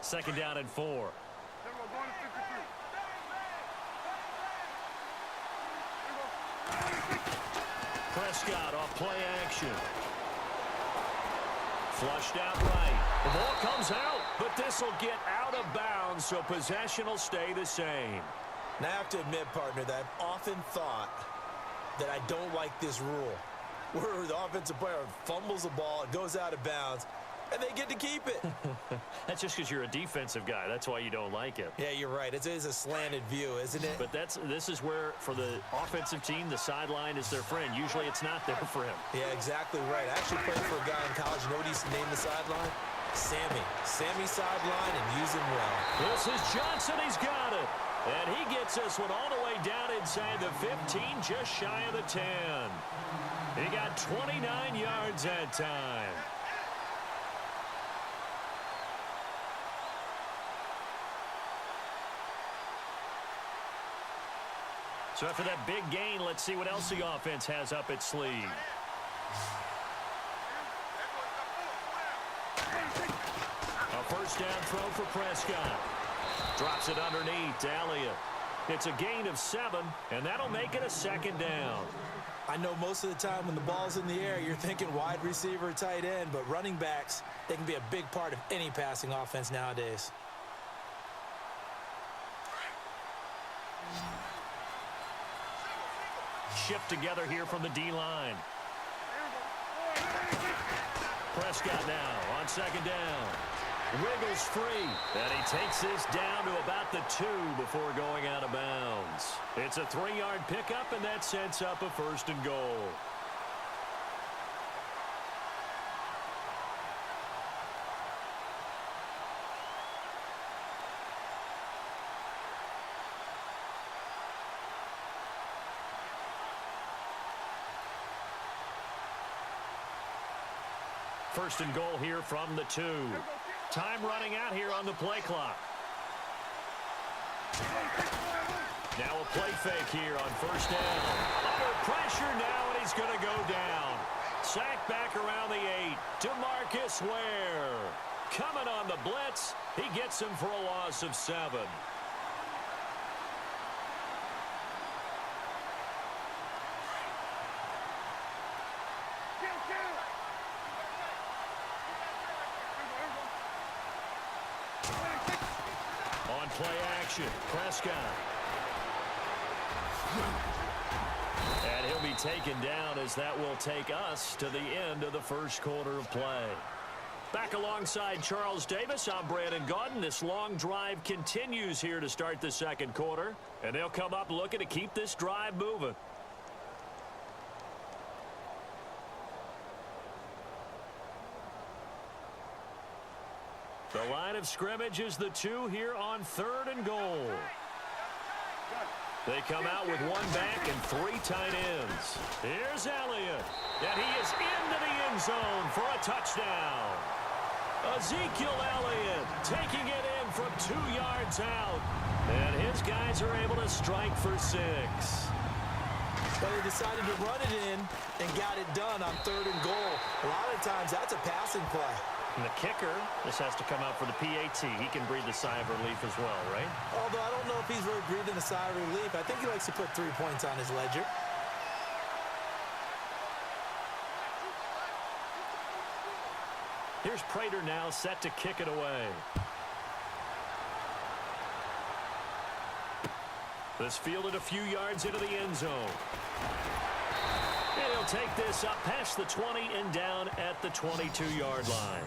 Second down and 4. Prescott off play action. Flushed out right. The ball comes out, but this will get out of bounds, so possession will stay the same. Now, I have to admit, partner, that I've often thought that I don't like this rule, where the offensive player fumbles the ball, it goes out of bounds, and they get to keep it. That's just because you're a defensive guy. That's why you don't like it. Yeah, you're right. It is a slanted view, isn't it? But this is where, for the offensive team, the sideline is their friend. Usually it's not there for him. Yeah, exactly right. I actually played for a guy in college. You know what he used to name the sideline? Sammy. Sammy sideline, and use him well. This is Johnson. He's got it. And he gets this one all the way down inside the 15, just shy of the 10. He got 29 yards that time. So after that big gain, let's see what else the offense has up its sleeve. A first down throw for Prescott. Drops it underneath to Elliott. It's a gain of 7, and that'll make it a second down. I know most of the time when the ball's in the air, you're thinking wide receiver, tight end, but running backs, they can be a big part of any passing offense nowadays. Shift together here from the D-line. Prescott now on second down. Wiggles free, and he takes this down to about the 2 before going out of bounds. It's a 3-yard pickup, and that sets up a first and goal. First and goal here from the 2. Time running out here on the play clock. Now a play fake here on first down. Under pressure now, and he's going to go down. Sacked back around the 8. DeMarcus Ware. Coming on the blitz. He gets him for a loss of 7. Play action. Prescott. And he'll be taken down as that will take us to the end of the first quarter of play. Back alongside Charles Davis, I'm Brandon Gaudin. This long drive continues here to start the second quarter. And they'll come up looking to keep this drive moving. The line of scrimmage is the 2 here on third and goal. They come out with 1 back and 3 tight ends. Here's Elliott. And he is into the end zone for a touchdown. Ezekiel Elliott taking it in from 2 yards out. And his guys are able to strike for 6. But they decided to run it in and got it done on third and goal. A lot of times that's a passing play. And the kicker, this has to come out for the PAT. He can breathe a sigh of relief as well, right? Although I don't know if he's really breathing a sigh of relief. I think he likes to put 3 points on his ledger. Here's Prater now set to kick it away. This fielded a few yards into the end zone. And he'll take this up past the 20 and down at the 22-yard line.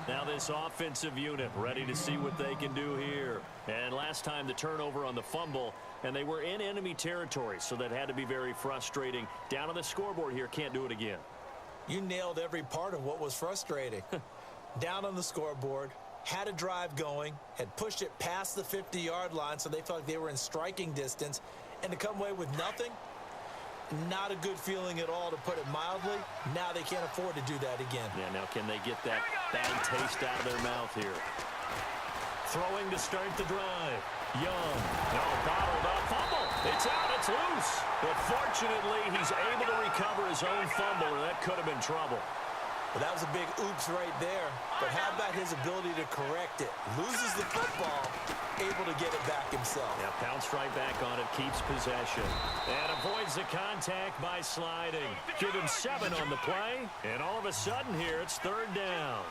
Now this offensive unit ready to see what they can do here. And last time the turnover on the fumble, and they were in enemy territory, so that had to be very frustrating. Down on the scoreboard here, can't do it again. You nailed every part of what was frustrating. Down on the scoreboard, had a drive going, had pushed it past the 50-yard line, so they felt like they were in striking distance, and to come away with nothing, not a good feeling at all, to put it mildly. Now they can't afford to do that again. Yeah, now can they get that bad taste out of their mouth here? Throwing to start the drive. Young. No, bottled up. Fumble. It's out. It's loose. But fortunately, he's able to recover his own fumble, or that could have been trouble. Well, that was a big oops right there. But how about his ability to correct it? Loses the football, able to get it back himself. Yeah, bounced right back on it, keeps possession. And avoids the contact by sliding. Give him 7 on the play. And all of a sudden here, it's 3rd down.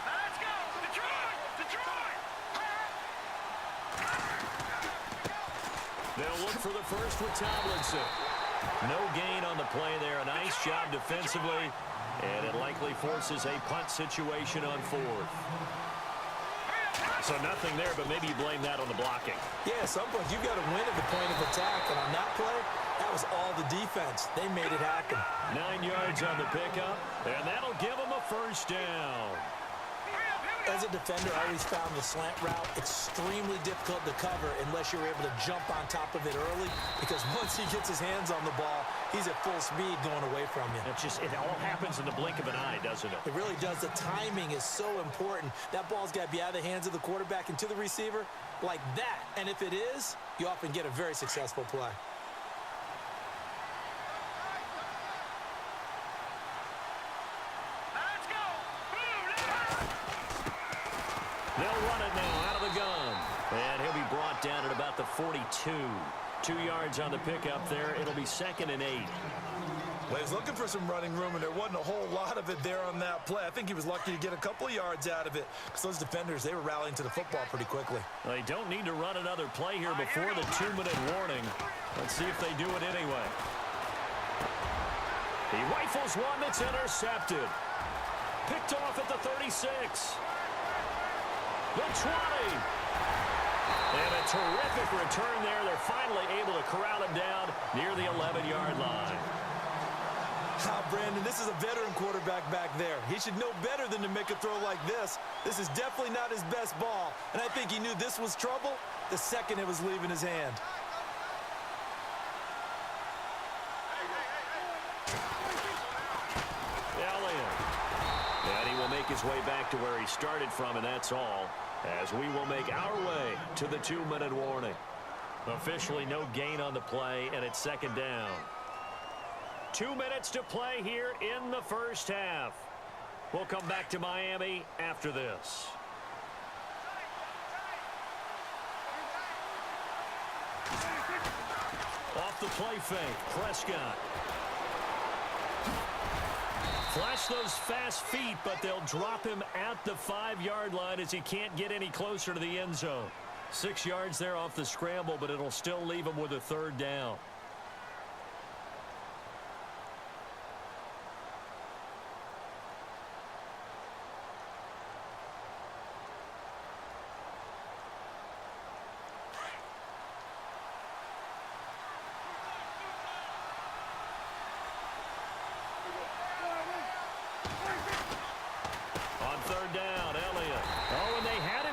Let's go! Detroit! Detroit! They'll look for the first with Tomlinson. No gain on the play there. A nice job defensively. And it likely forces a punt situation on 4th. So nothing there, but maybe you blame that on the blocking. Yeah, at some point you've got to win at the point of attack. And on that play, that was all the defense. They made it happen. 9 yards on the pickup. And that'll give them a first down. As a defender, I always found the slant route extremely difficult to cover unless you're able to jump on top of it early, because once he gets his hands on the ball, he's at full speed going away from you. It all happens in the blink of an eye, doesn't it? It really does. The timing is so important. That ball's got to be out of the hands of the quarterback and to the receiver like that. And if it is, you often get a very successful play. They'll run it now out of the gun. And he'll be brought down at about the 42. 2 yards on the pickup there. It'll be 2nd and 8. Well, he was looking for some running room, and there wasn't a whole lot of it there on that play. I think he was lucky to get a couple of yards out of it, because those defenders, they were rallying to the football pretty quickly. They don't need to run another play here before the 2-minute warning. Let's see if they do it anyway. He rifles one that's intercepted. Picked off at the 36. The 20. And a terrific return there. They're finally able to corral him down near the 11-yard line. Brandon, this is a veteran quarterback back there. He should know better than to make a throw like this. This is definitely not his best ball. And I think he knew this was trouble the second it was leaving his hand. And he will make his way back to where he started from, and that's all, as we will make our way to the 2-minute warning. Officially no gain on the play, and it's 2nd down. 2 minutes to play here in the first half. We'll come back to Miami after this. Off the play fake, Prescott. Flash those fast feet, but they'll drop him at the 5-yard line as he can't get any closer to the end zone. 6 yards there off the scramble, but it'll still leave him with a 3rd down.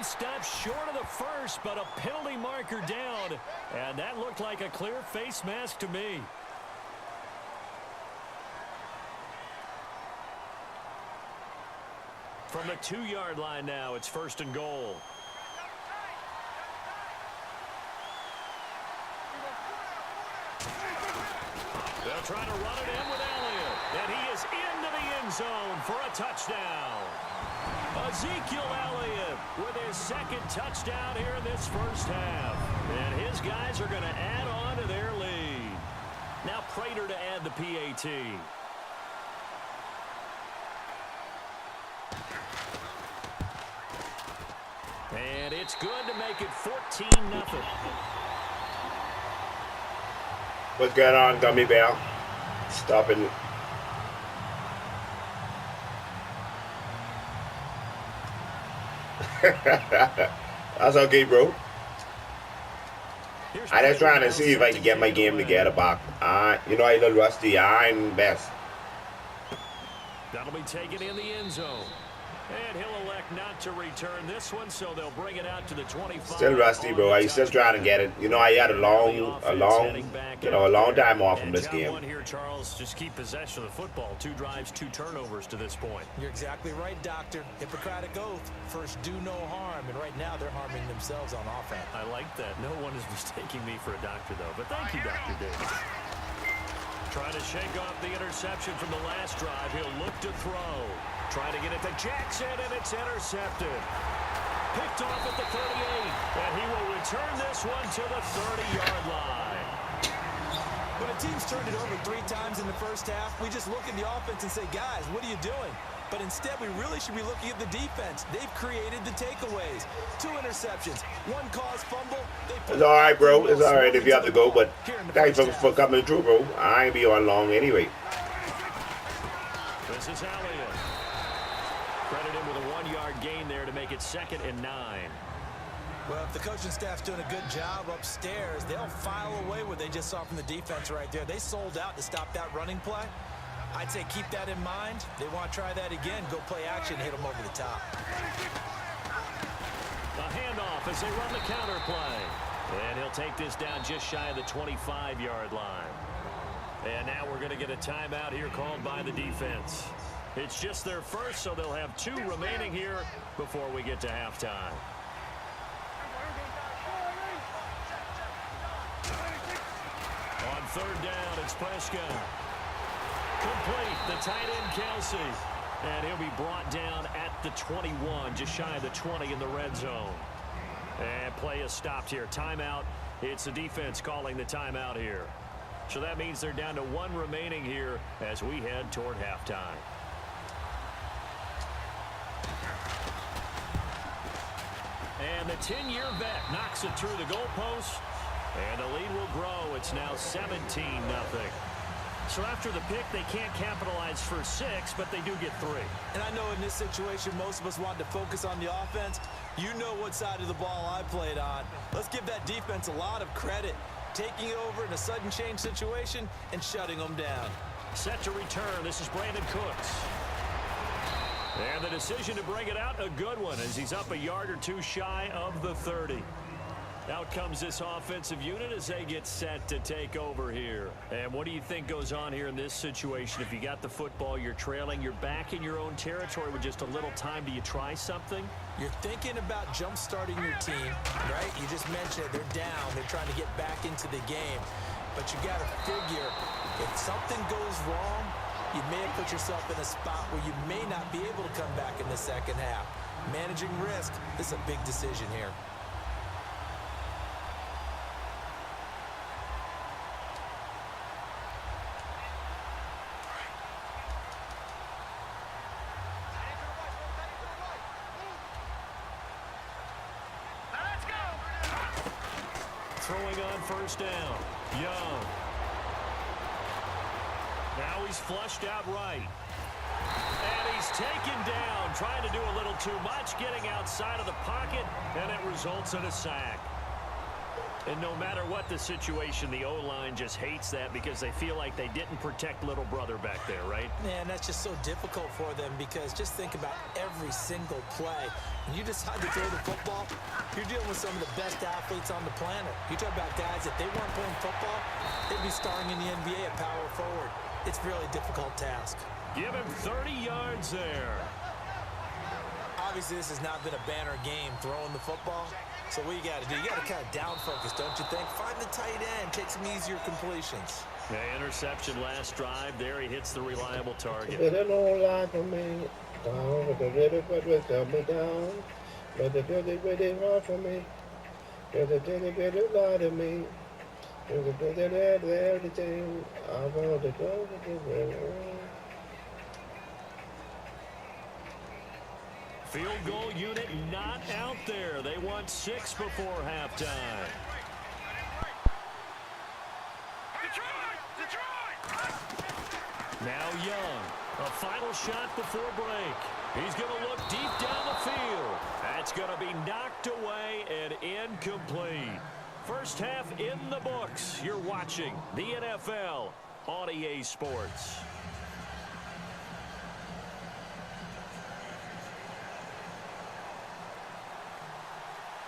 Stopped short of the first, but a penalty marker down, and that looked like a clear face mask to me. From the 2-yard line now, it's 1st and goal. They'll try to run it in with Elliott, and he is into the end zone for a touchdown. Ezekiel Elliott with his 2nd touchdown here in this first half. And his guys are going to add on to their lead. Now Prater to add the PAT. And it's good to make it 14-0. What's going on, Gummy Bear? Stopping. That's okay, bro. I just trying to see if I can get my game together back. You know, I a little rusty. I'm best. That'll be taken in the end zone. And he'll elect not to return this one, so they'll bring it out to the 25. Still rusty, bro. I still trying to get it. You know, I had a long time off from this game. One here, Charles. Just keep possession of the football. 2 drives, 2 turnovers to this point. You're exactly right, Doctor. Hippocratic oath. First, do no harm. And right now, they're harming themselves on offense. I like that. No one is mistaking me for a doctor, though. But thank you, Dr. Davis. Trying to shake off the interception from the last drive. He'll look to throw. Trying to get it to Jackson, and it's intercepted. Picked off at the 38, and he will return this one to the 30-yard line. When a team's turned it over 3 times in the first half, we just look at the offense and say, guys, what are you doing? But instead, we really should be looking at the defense. They've created the takeaways. 2 interceptions, 1 caused fumble. It's all right, bro. It's all right if you have to go, but thanks for coming through, bro. I ain't be on long anyway. This is Elliott. Credit him with a 1-yard gain there to make it 2nd and 9. Well, if the coaching staff's doing a good job upstairs, they'll file away what they just saw from the defense right there. They sold out to stop that running play. I'd say keep that in mind. They want to try that again. Go play action, hit them over the top. The handoff as they run the counter play. And he'll take this down just shy of the 25-yard line. And now we're going to get a timeout here called by the defense. It's just their first, so they'll have 2 remaining here before we get to halftime. On 3rd down, it's Prescott. Complete, the tight end Kelsey. And he'll be brought down at the 21, just shy of the 20 in the red zone. And play is stopped here. Timeout. It's the defense calling the timeout here. So that means they're down to 1 remaining here as we head toward halftime. And the 10-year vet knocks it through the goalpost. And the lead will grow. It's now 17-0. So after the pick, they can't capitalize for 6, but they do get 3. And I know in this situation, most of us want to focus on the offense. You know what side of the ball I played on. Let's give that defense a lot of credit. Taking it over in a sudden change situation and shutting them down. Set to return. This is Brandon Cooks. And the decision to bring it out, a good one, as he's up a yard or 2 shy of the 30. Out comes this offensive unit as they get set to take over here. And what do you think goes on here in this situation? If you got the football, you're trailing, you're back in your own territory with just a little time. Do you try something? You're thinking about jump-starting your team, right? You just mentioned it. They're down. They're trying to get back into the game. But you got to figure, if something goes wrong, you may have put yourself in a spot where you may not be able to come back in the second half. Managing risk, this is a big decision here. Throwing on 1st down. Young. Now he's flushed out right. And he's taken down, trying to do a little too much, getting outside of the pocket, and it results in a sack. And no matter what the situation, the O-line just hates that because they feel like they didn't protect little brother back there, right? Man, that's just so difficult for them because just think about every single play. When you decide to throw the football, you're dealing with some of the best athletes on the planet. You talk about guys, if they weren't playing football, they'd be starring in the NBA at power forward. It's a really difficult task. Give him 30 yards there. Obviously, this has not been a banner game throwing the football. So what you got to do, you got to kind of down focus, don't you think? Find the tight end, take some easier completions. Yeah, interception last drive. There he hits the reliable target. But the long line for me. Down with the river, but will tell me down. But the really hard for me. There's a really lie to me. There's a really everything. I want to go with the river. Field goal unit not out there. They want 6 before halftime. Now Young, a final shot before break. He's going to look deep down the field. That's going to be knocked away and incomplete. First half in the books. You're watching the NFL on EA Sports.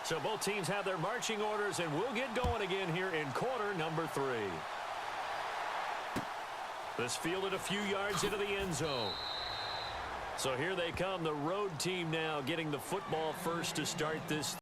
So both teams have their marching orders, and we'll get going again here in quarter number 3. This fielded a few yards into the end zone. So here they come, the road team now getting the football first to start this